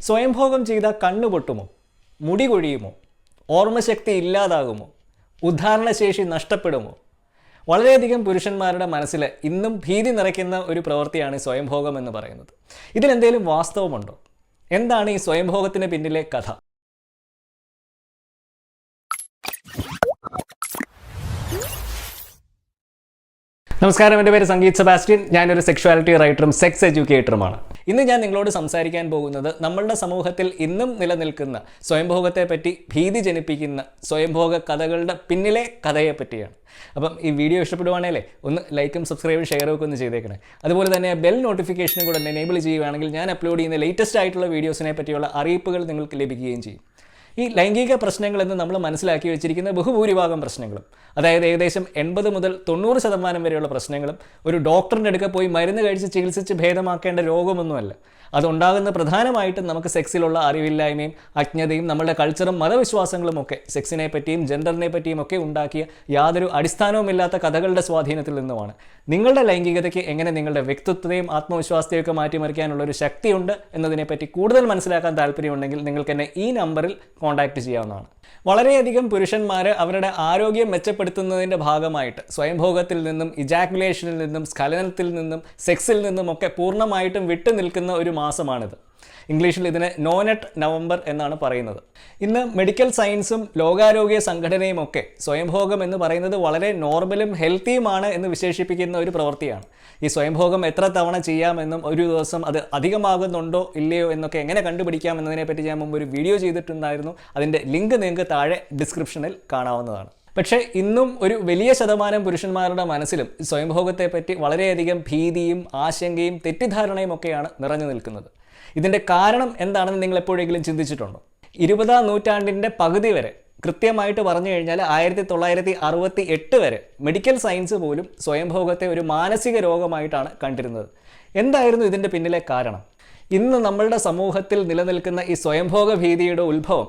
സ്വയംഭോഗം ചെയ്താൽ കണ്ണു പൊട്ടുമോ? മുടി കൊഴിയുമോ? ഓർമ്മശക്തി ഇല്ലാതാകുമോ? ഉദ്ധാരണശേഷി നഷ്ടപ്പെടുമോ? വളരെയധികം പുരുഷന്മാരുടെ മനസ്സിൽ ഇന്നും ഭീതി നിറയ്ക്കുന്ന ഒരു പ്രവൃത്തിയാണ് സ്വയംഭോഗം എന്ന് പറയുന്നത്. ഇതിലെന്തെങ്കിലും വാസ്തവമുണ്ടോ? എന്താണ് ഈ സ്വയംഭോഗത്തിന് പിന്നിലെ കഥ? നമസ്കാരം, എൻ്റെ പേര് സംഗീത് സെബാസ്റ്റ്യൻ. ഞാനൊരു സെക്ഷുവാലിറ്റി റൈറ്ററും സെക്സ് എഡ്യൂക്കേറ്ററുമാണ്. ഇന്ന് ഞാൻ നിങ്ങളോട് സംസാരിക്കാൻ പോകുന്നത് നമ്മളുടെ സമൂഹത്തിൽ ഇന്നും നിലനിൽക്കുന്ന സ്വയംഭോഗത്തെ പറ്റി ഭീതി ജനിപ്പിക്കുന്ന സ്വയംഭോഗ കഥകളുടെ പിന്നിലെ കഥയെ പറ്റിയാണ്. അപ്പം ഈ വീഡിയോ ഇഷ്ടപ്പെടുവാണേലേ ഒന്ന് ലൈക്കും സബ്സ്ക്രൈബും ഷെയറും ഒക്കെ ഒന്ന് ചെയ്തേക്കണേ. അതുപോലെ തന്നെ ബെൽ നോട്ടിഫിക്കേഷനും കൂടെ എനേബിൾ ചെയ്യുകയാണെങ്കിൽ ഞാൻ അപ്ലോഡ് ചെയ്യുന്ന ലേറ്റസ്റ്റ് ആയിട്ടുള്ള വീഡിയോസിനെ പറ്റിയുള്ള അറിയിപ്പുകൾ നിങ്ങൾക്ക് ലഭിക്കുകയും ചെയ്യും. ഈ ലൈംഗിക പ്രശ്നങ്ങളെന്ന് നമ്മൾ മനസ്സിലാക്കി വെച്ചിരിക്കുന്ന ബഹുഭൂരിഭാഗം പ്രശ്നങ്ങളും, അതായത് ഏകദേശം 80 മുതൽ 90% വരെയുള്ള പ്രശ്നങ്ങളും ഒരു ഡോക്ടറിൻ്റെ അടുക്ക പോയി മരുന്ന് കഴിച്ച് ചികിത്സിച്ച് ഭേദമാക്കേണ്ട രോഗമൊന്നുമല്ല. അതുണ്ടാകുന്ന പ്രധാനമായിട്ടും നമുക്ക് സെക്സിലുള്ള അറിവില്ലായ്മയും അജ്ഞതയും നമ്മുടെ കൾച്ചറും മതവിശ്വാസങ്ങളും ഒക്കെ സെക്സിനെ പറ്റിയും ജെൻഡറിനെ പറ്റിയും ഒക്കെ ഉണ്ടാക്കിയ യാതൊരു അടിസ്ഥാനവുമില്ലാത്ത കഥകളുടെ സ്വാധീനത്തിൽ നിന്നുമാണ്. നിങ്ങളുടെ ലൈംഗികതയ്ക്ക് എങ്ങനെ നിങ്ങളുടെ വ്യക്തിത്വത്തെയും ആത്മവിശ്വാസത്തെയും ഒക്കെ മാറ്റിമറിക്കാനുള്ള ഒരു ശക്തിയുണ്ട് എന്നതിനെപ്പറ്റി കൂടുതൽ മനസ്സിലാക്കാൻ താല്പര്യമുണ്ടെങ്കിൽ നിങ്ങൾക്ക് എന്നെ ഈ നമ്പറിൽ കോൺടാക്റ്റ് ചെയ്യാവുന്നതാണ്. വളരെയധികം പുരുഷന്മാർ അവരുടെ ആരോഗ്യം മെച്ചപ്പെടുത്തുന്നതിൻ്റെ ഭാഗമായിട്ട് സ്വയംഭോഗത്തിൽ നിന്നും ഇജാക്കുലേഷനിൽ നിന്നും സ്ഖലനത്തിൽ നിന്നും സെക്സിൽ നിന്നും ഒക്കെ പൂർണ്ണമായിട്ടും വിട്ടു നിൽക്കുന്ന ഒരു മാസമാണിത്. ഇംഗ്ലീഷിൽ ഇതിനെ നോനെറ്റ് നവംബർ എന്നാണ് പറയുന്നത്. ഇന്ന് മെഡിക്കൽ സയൻസും ലോകാരോഗ്യ സംഘടനയും ഒക്കെ സ്വയംഭോഗം എന്ന് പറയുന്നത് വളരെ നോർമലും ഹെൽത്തിയുമാണ് എന്ന് വിശേഷിപ്പിക്കുന്ന ഒരു പ്രവൃത്തിയാണ്. ഈ സ്വയംഭോഗം എത്ര തവണ ചെയ്യാമെന്നും ഒരു ദിവസം അത് അധികമാകുന്നുണ്ടോ ഇല്ലയോ എന്നൊക്കെ എങ്ങനെ കണ്ടുപിടിക്കാം എന്നതിനെപ്പറ്റി ഞാൻ മുമ്പ് ഒരു വീഡിയോ ചെയ്തിട്ടുണ്ടായിരുന്നു. അതിൻ്റെ ലിങ്ക് നിങ്ങൾക്ക് താഴെ ഡിസ്ക്രിപ്ഷനിൽ കാണാവുന്നതാണ്. പക്ഷേ ഇന്നും ഒരു വലിയ ശതമാനം പുരുഷന്മാരുടെ മനസ്സിലും സ്വയംഭോഗത്തെ പറ്റി വളരെയധികം ഭീതിയും ആശങ്കയും തെറ്റിദ്ധാരണയും ഒക്കെയാണ് നിറഞ്ഞു നിൽക്കുന്നത്. ഇതിൻ്റെ കാരണം എന്താണെന്ന് നിങ്ങൾ എപ്പോഴെങ്കിലും ചിന്തിച്ചിട്ടുണ്ടോ? 20-ാം നൂറ്റാണ്ടിൻ്റെ പകുതി വരെ, കൃത്യമായിട്ട് പറഞ്ഞു കഴിഞ്ഞാൽ 1968 വരെ മെഡിക്കൽ സയൻസ് പോലും സ്വയംഭോഗത്തെ ഒരു മാനസിക രോഗമായിട്ടാണ് കണ്ടിരുന്നത്. എന്തായിരുന്നു ഇതിൻ്റെ പിന്നിലെ കാരണം? ഇന്ന് നമ്മളുടെ സമൂഹത്തിൽ നിലനിൽക്കുന്ന ഈ സ്വയംഭോഗ ഭീതിയുടെ ഉത്ഭവം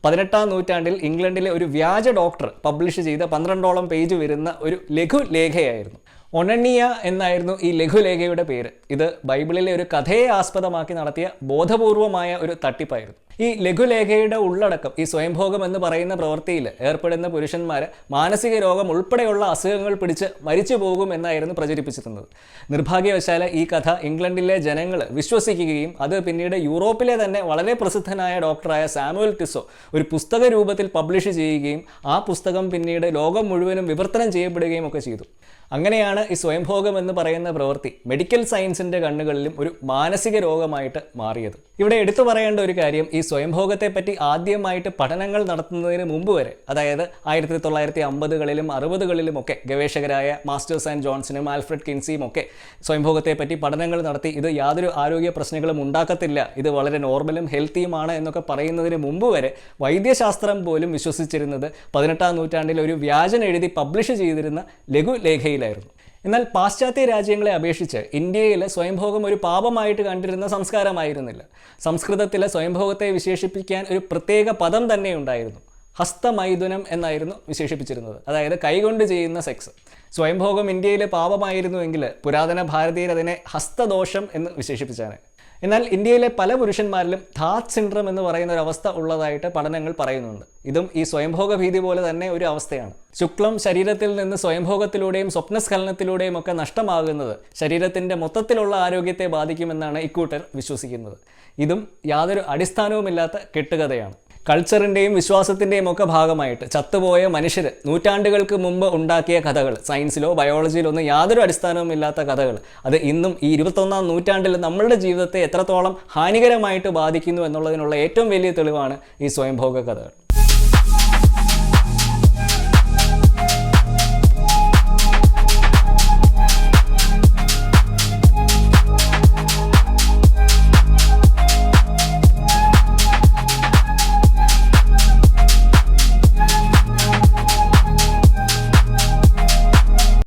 18-ാം നൂറ്റാണ്ടിൽ ഇംഗ്ലണ്ടിലെ ഒരു വ്യാജ ഡോക്ടർ പബ്ലിഷ് ചെയ്ത 12ഓളം പേജ് വരുന്ന ഒരു ലഘുലേഖയായിരുന്നു. ഒണണിയ എന്നായിരുന്നു ഈ ലഘുലേഖയുടെ പേര്. ഇത് ബൈബിളിലെ ഒരു കഥയെ ആസ്പദമാക്കി നടത്തിയ ബോധപൂർവമായ ഒരു തട്ടിപ്പായിരുന്നു. ഈ ലഘുലേഖയുടെ ഉള്ളടക്കം ഈ സ്വയംഭോഗം എന്ന് പറയുന്ന പ്രവൃത്തിയിൽ ഏർപ്പെടുന്ന പുരുഷന്മാർ മാനസിക രോഗം ഉൾപ്പെടെയുള്ള അസുഖങ്ങൾ പിടിച്ച് മരിച്ചു പോകും എന്നായിരുന്നു പ്രചരിപ്പിച്ചിരുന്നത്. നിർഭാഗ്യവശാൽ ഈ കഥ ഇംഗ്ലണ്ടിലെ ജനങ്ങൾ വിശ്വസിക്കുകയും അത് പിന്നീട് യൂറോപ്പിലെ തന്നെ വളരെ പ്രസിദ്ധനായ ഡോക്ടറായ സാമുവൽ ടിസോ ഒരു പുസ്തക രൂപത്തിൽ പബ്ലിഷ് ചെയ്യുകയും ആ പുസ്തകം പിന്നീട് ലോകം മുഴുവനും വിവർത്തനം ചെയ്യപ്പെടുകയും ഒക്കെ ചെയ്തു. അങ്ങനെയാണ് ഈ സ്വയംഭോഗം എന്ന് പറയുന്ന പ്രവൃത്തി മെഡിക്കൽ സയൻസിൻ്റെ കണ്ണുകളിലും ഒരു മാനസിക രോഗമായിട്ട് മാറിയത്. ഇവിടെ എടുത്തു പറയേണ്ട ഒരു കാര്യം, ഈ സ്വയംഭോഗത്തെ പറ്റി ആദ്യമായിട്ട് പഠനങ്ങൾ നടത്തുന്നതിന് മുമ്പ് വരെ, അതായത് 1950കളിലും 60കളിലും ഒക്കെ ഗവേഷകരായ മാസ്റ്റേഴ്സ് ആൻഡ് ജോൺസണും ആൽഫ്രഡ് കിൻസിയും ഒക്കെ സ്വയംഭോഗത്തെ പറ്റി പഠനങ്ങൾ നടത്തി ഇത് യാതൊരു ആരോഗ്യ പ്രശ്നങ്ങളും ഉണ്ടാക്കത്തില്ല, ഇത് വളരെ നോർമലും ഹെൽത്തിയുമാണ് എന്നൊക്കെ പറയുന്നതിന് മുമ്പ് വരെ വൈദ്യശാസ്ത്രം പോലും വിശ്വസിച്ചിരുന്നത് 18-ാം നൂറ്റാണ്ടിൽ ഒരു വ്യാജൻ എഴുതി പബ്ലിഷ് ചെയ്തിരുന്ന ലഘുലേഖയിലായിരുന്നു. എന്നാൽ പാശ്ചാത്യ രാജ്യങ്ങളെ അപേക്ഷിച്ച് ഇന്ത്യയിൽ സ്വയംഭോഗം ഒരു പാപമായിട്ട് കണ്ടിരുന്ന സംസ്കാരമായിരുന്നില്ല. സംസ്കൃതത്തിലെ സ്വയംഭോഗത്തെ വിശേഷിപ്പിക്കാൻ ഒരു പ്രത്യേക പദം തന്നെ ഉണ്ടായിരുന്നു. ഹസ്തമൈഥുനം എന്നായിരുന്നു വിശേഷിപ്പിച്ചിരുന്നത്, അതായത് കൈകൊണ്ട് ചെയ്യുന്ന സെക്സ്. സ്വയംഭോഗം ഇന്ത്യയിലെ പാപമായിരുന്നുവെങ്കിൽ പുരാതന ഭാരതീയർ അതിനെ ഹസ്തദോഷം എന്ന് വിശേഷിപ്പിച്ചാണ്. എന്നാൽ ഇന്ത്യയിലെ പല പുരുഷന്മാരിലും ധാത് സിൻഡ്രം എന്ന് പറയുന്ന ഒരു അവസ്ഥ ഉള്ളതായിട്ട് പഠനങ്ങൾ പറയുന്നുണ്ട്. ഇതും ഈ സ്വയംഭോഗ ഭീതി പോലെ തന്നെ ഒരു അവസ്ഥയാണ്. ശുക്ലം ശരീരത്തിൽ നിന്ന് സ്വയംഭോഗത്തിലൂടെയും സ്വപ്നസ്ഖലനത്തിലൂടെയും ഒക്കെ നഷ്ടമാകുന്നത് ശരീരത്തിൻ്റെ മൊത്തത്തിലുള്ള ആരോഗ്യത്തെ ബാധിക്കുമെന്നാണ് ഇക്കൂട്ടർ വിശ്വസിക്കുന്നത്. ഇതും യാതൊരു അടിസ്ഥാനവുമില്ലാത്ത കെട്ടുകഥയാണ്. കൾച്ചറിൻ്റെയും വിശ്വാസത്തിൻ്റെയും ഒക്കെ ഭാഗമായിട്ട് ചത്തുപോയ മനുഷ്യർ നൂറ്റാണ്ടുകൾക്ക് മുമ്പ് ഉണ്ടാക്കിയ കഥകൾ, സയൻസിലോ ബയോളജിയിലോ ഒന്നും യാതൊരു അടിസ്ഥാനവുമില്ലാത്ത കഥകൾ, അത് ഇന്നും ഈ 21-ാം നൂറ്റാണ്ടിൽ നമ്മളുടെ ജീവിതത്തെ എത്രത്തോളം ഹാനികരമായിട്ട് ബാധിക്കുന്നു എന്നുള്ളതിനുള്ള ഏറ്റവും വലിയ തെളിവാണ് ഈ സ്വയംഭോഗ കഥകൾ.